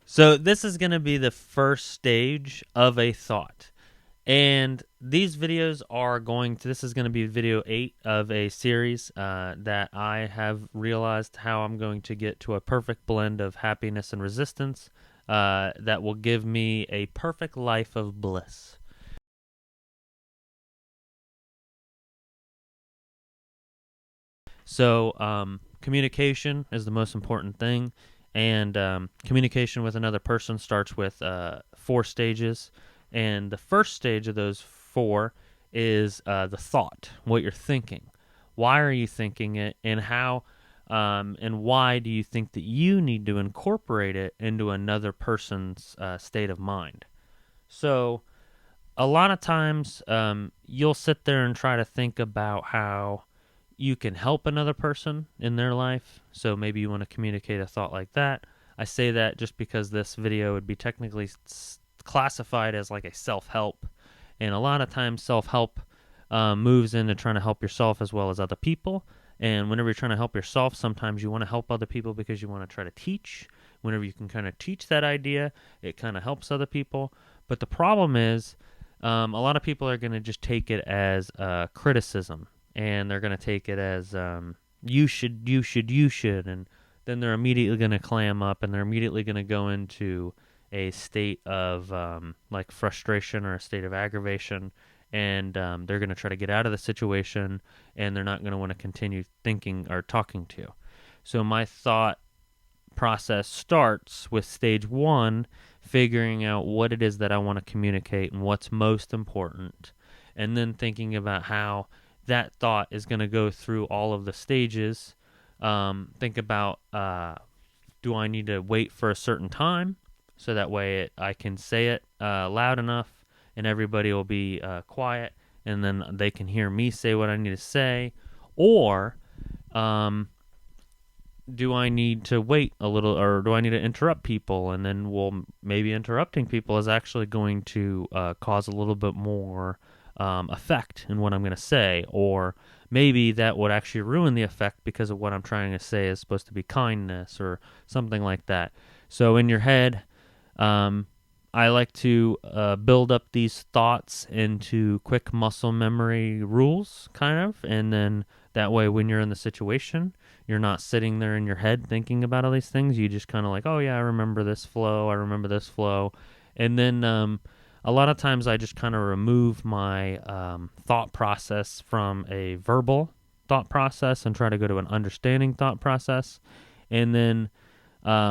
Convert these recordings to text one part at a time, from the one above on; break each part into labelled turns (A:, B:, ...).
A: So this is going to be the first stage of a thought. And these videos are this is going to be video 8 of a series that I have realized how I'm going to get to a perfect blend of happiness and resistance that will give me a perfect life of bliss. So, communication is the most important thing, and communication with another person starts with 4 stages. And the first stage of those 4 is the thought, what you're thinking. Why are you thinking it, and how, and why do you think that you need to incorporate it into another person's state of mind? So, a lot of times, you'll sit there and try to think about how you can help another person in their life. So maybe you want to communicate a thought like that. I say that just because this video would be technically classified as like a self help. And a lot of times, self help moves into trying to help yourself as well as other people. And whenever you're trying to help yourself, sometimes you want to help other people because you want to try to teach. Whenever you can kind of teach that idea, it kind of helps other people. But the problem is, a lot of people are going to just take it as criticism, and they're going to take it as you should, and then they're immediately going to clam up, and they're immediately going to go into a state of like frustration or a state of aggravation, and they're going to try to get out of the situation, and they're not going to want to continue thinking or talking to you. So my thought process starts with stage 1, figuring out what it is that I want to communicate and what's most important, and then thinking about how that thought is going to go through all of the stages. Think about do I need to wait for a certain time so that way I can say it loud enough and everybody will be quiet, and then they can hear me say what I need to say, or um, do I need to wait a little, or do I need to interrupt people? And then, well, maybe interrupting people is actually going to cause a little bit more effect in what I'm going to say, or maybe that would actually ruin the effect because of what I'm trying to say is supposed to be kindness or something like that. So in your head, um, I like to build up these thoughts into quick muscle memory rules, kind of, and then that way, when you're in the situation, you're not sitting there in your head thinking about all these things. You just kind of like, oh yeah, I remember this flow. I remember this flow, and then a lot of times I just kind of remove my thought process from a verbal thought process and try to go to an understanding thought process, and then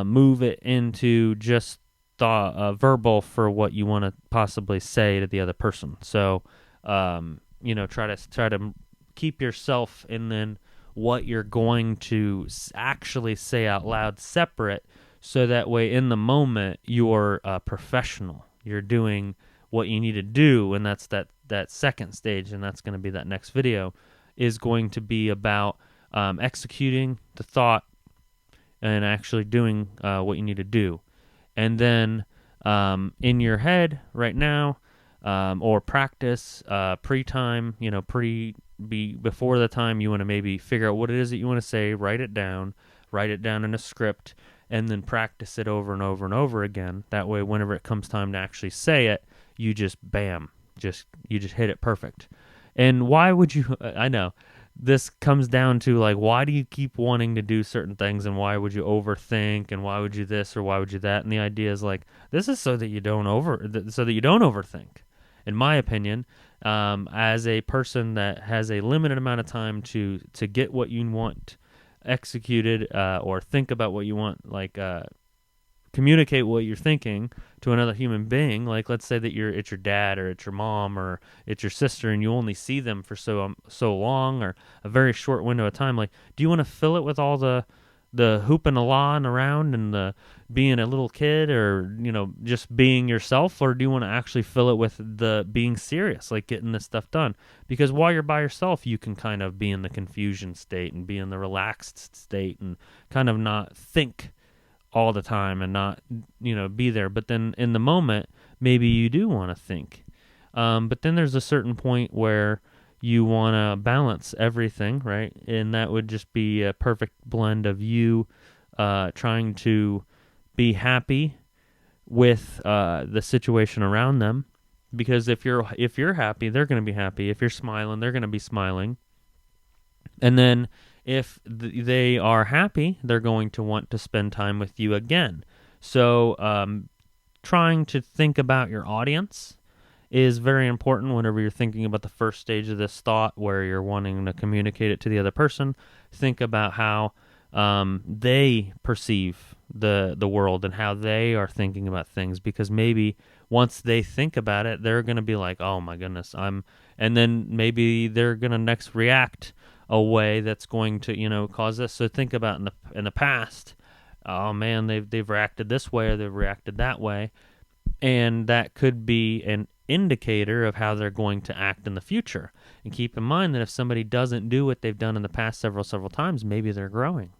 A: move it into just thought verbal for what you want to possibly say to the other person. So, try to keep yourself and then what you're going to actually say out loud separate, so that way in the moment you're professional. You're doing what you need to do, and that's that second stage, and that's going to be that next video is going to be about executing the thought and actually doing what you need to do. And then in your head right now, or practice pre-time, before the time you want to maybe figure out what it is that you want to say, write it down in a script, and then practice it over and over and over again. That way, whenever it comes time to actually say it, you just bam, you just hit it perfect. And why would you? I know this comes down to like, why do you keep wanting to do certain things, and why would you overthink, and why would you this or why would you that? And the idea is like, this is so that you don't overthink. In my opinion, as a person that has a limited amount of time to get what you want executed, or think about what you want, like communicate what you're thinking to another human being. Like, let's say that it's your dad or it's your mom or it's your sister, and you only see them for so long or a very short window of time. Like, do you want to fill it with all the hooping along around and the being a little kid, or just being yourself, or do you want to actually fill it with the being serious, like getting this stuff done? Because while you're by yourself, you can kind of be in the confusion state and be in the relaxed state and kind of not think all the time and not be there. But then in the moment, maybe you do want to think. But then there's a certain point where you want to balance everything, right? And that would just be a perfect blend of you trying to be happy with the situation around them. Because if you're happy, they're going to be happy. If you're smiling, they're going to be smiling. And then if they are happy, they're going to want to spend time with you again. So trying to think about your audience is very important whenever you're thinking about the first stage of this thought where you're wanting to communicate it to the other person. Think about how they perceive the world and how they are thinking about things, because maybe once they think about it, they're going to be like, oh my goodness, and then maybe they're going to next react a way that's going to, cause this. So think about in the past, oh man, they've reacted this way or they've reacted that way. And that could be an indicator of how they're going to act in the future. And keep in mind that if somebody doesn't do what they've done in the past several times, maybe they're growing.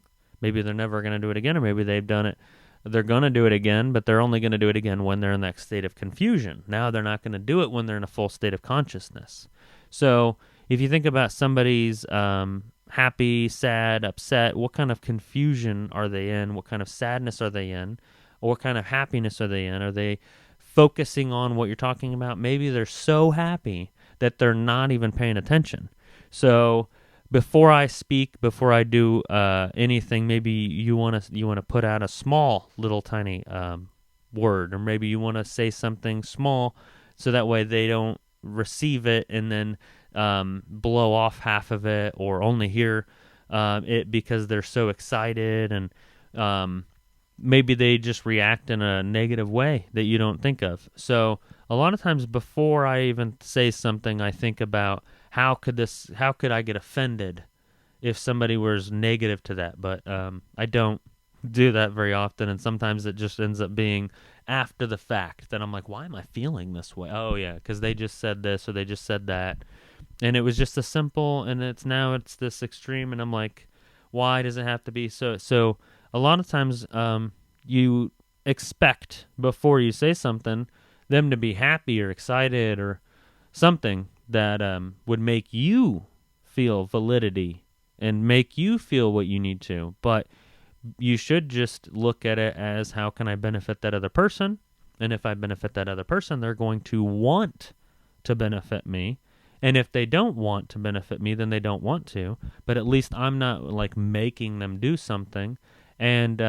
A: Maybe they're never going to do it again, or maybe they've done it. They're going to do it again, but they're only going to do it again when they're in that state of confusion. Now they're not going to do it when they're in a full state of consciousness. So if you think about somebody's happy, sad, upset, what kind of confusion are they in? What kind of sadness are they in? Or what kind of happiness are they in? Are they focusing on what you're talking about? Maybe they're so happy that they're not even paying attention. So before I speak, before I do anything, maybe you want to put out a small, little, tiny word, or maybe you want to say something small, so that way they don't receive it and then blow off half of it, or only hear it because they're so excited, and maybe they just react in a negative way that you don't think of. So a lot of times before I even say something, I think about how could I get offended if somebody was negative to that. But I don't do that very often, and sometimes it just ends up being after the fact that I'm like, why am I feeling this way? Oh yeah, because they just said this or they just said that, and it was just a simple, and it's this extreme, and I'm like, why does it have to be so? So a lot of times you expect, before you say something, them to be happy or excited or something that would make you feel validity and make you feel what you need to. But you should just look at it as, how can I benefit that other person? And if I benefit that other person, they're going to want to benefit me. And if they don't want to benefit me, then they don't want to. But at least I'm not like making them do something. And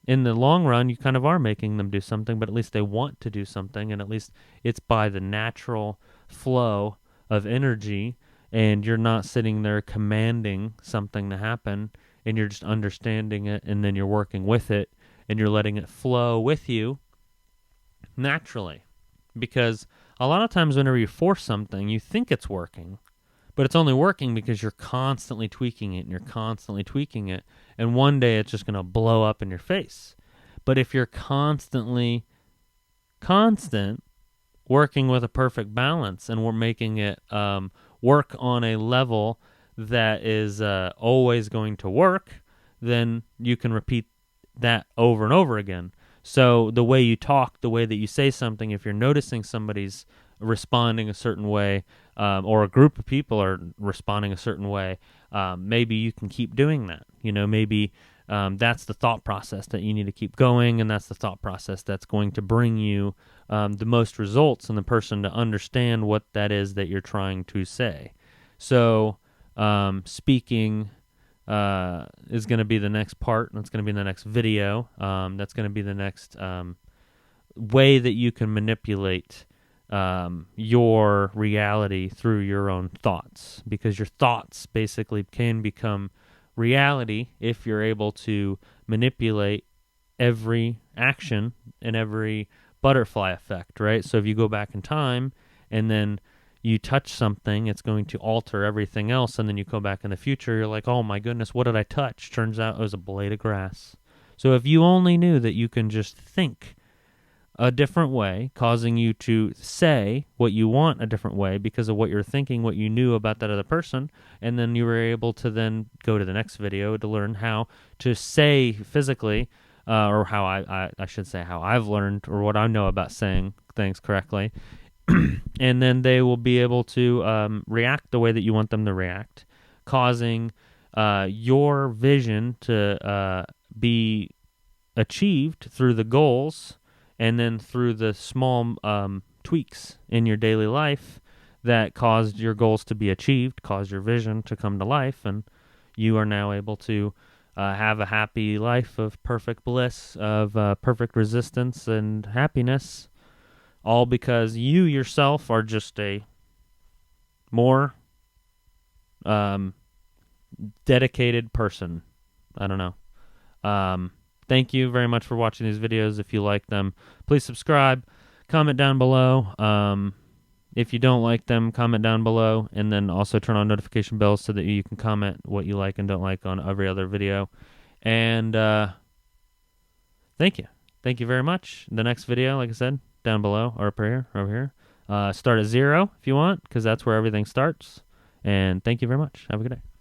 A: in the long run, you kind of are making them do something, but at least they want to do something. And at least it's by the natural flow of energy, and you're not sitting there commanding something to happen, and you're just understanding it, and then you're working with it, and you're letting it flow with you naturally. Because a lot of times whenever you force something, you think it's working, but it's only working because you're constantly tweaking it, and you're constantly tweaking it, and one day it's just going to blow up in your face. But if you're constant working with a perfect balance, and we're making it work on a level that is always going to work, then you can repeat that over and over again. So the way you talk, the way that you say something, if you're noticing somebody's responding a certain way, or a group of people are responding a certain way, maybe you can keep doing that. Maybe that's the thought process that you need to keep going, and that's the thought process that's going to bring you the most results in the person to understand what that is that you're trying to say. So speaking is going to be the next part. That's going to be in the next video. That's going to be the next way that you can manipulate your reality through your own thoughts, because your thoughts basically can become reality if you're able to manipulate every action and every butterfly effect, right? So if you go back in time and then you touch something, it's going to alter everything else, and then you go back in the future, you're like, oh my goodness, what did I touch? Turns out it was a blade of grass. So if you only knew that you can just think a different way, causing you to say what you want a different way because of what you're thinking, what you knew about that other person, and then you were able to then go to the next video to learn how to say physically, or how I should say how I've learned, or what I know about saying things correctly, and then they will be able to react the way that you want them to react, causing your vision to be achieved through the goals and then through the small tweaks in your daily life that caused your goals to be achieved, caused your vision to come to life, and you are now able to have a happy life of perfect bliss, of perfect resistance and happiness, all because you yourself are just a more dedicated person. I don't know. Thank you very much for watching these videos. If you like them, please subscribe, comment down below. If you don't like them, comment down below, and then also turn on notification bells so that you can comment what you like and don't like on every other video. And thank you. Thank you very much. The next video, like I said, down below or up here, over here. Start at 0 if you want, because that's where everything starts. And thank you very much. Have a good day.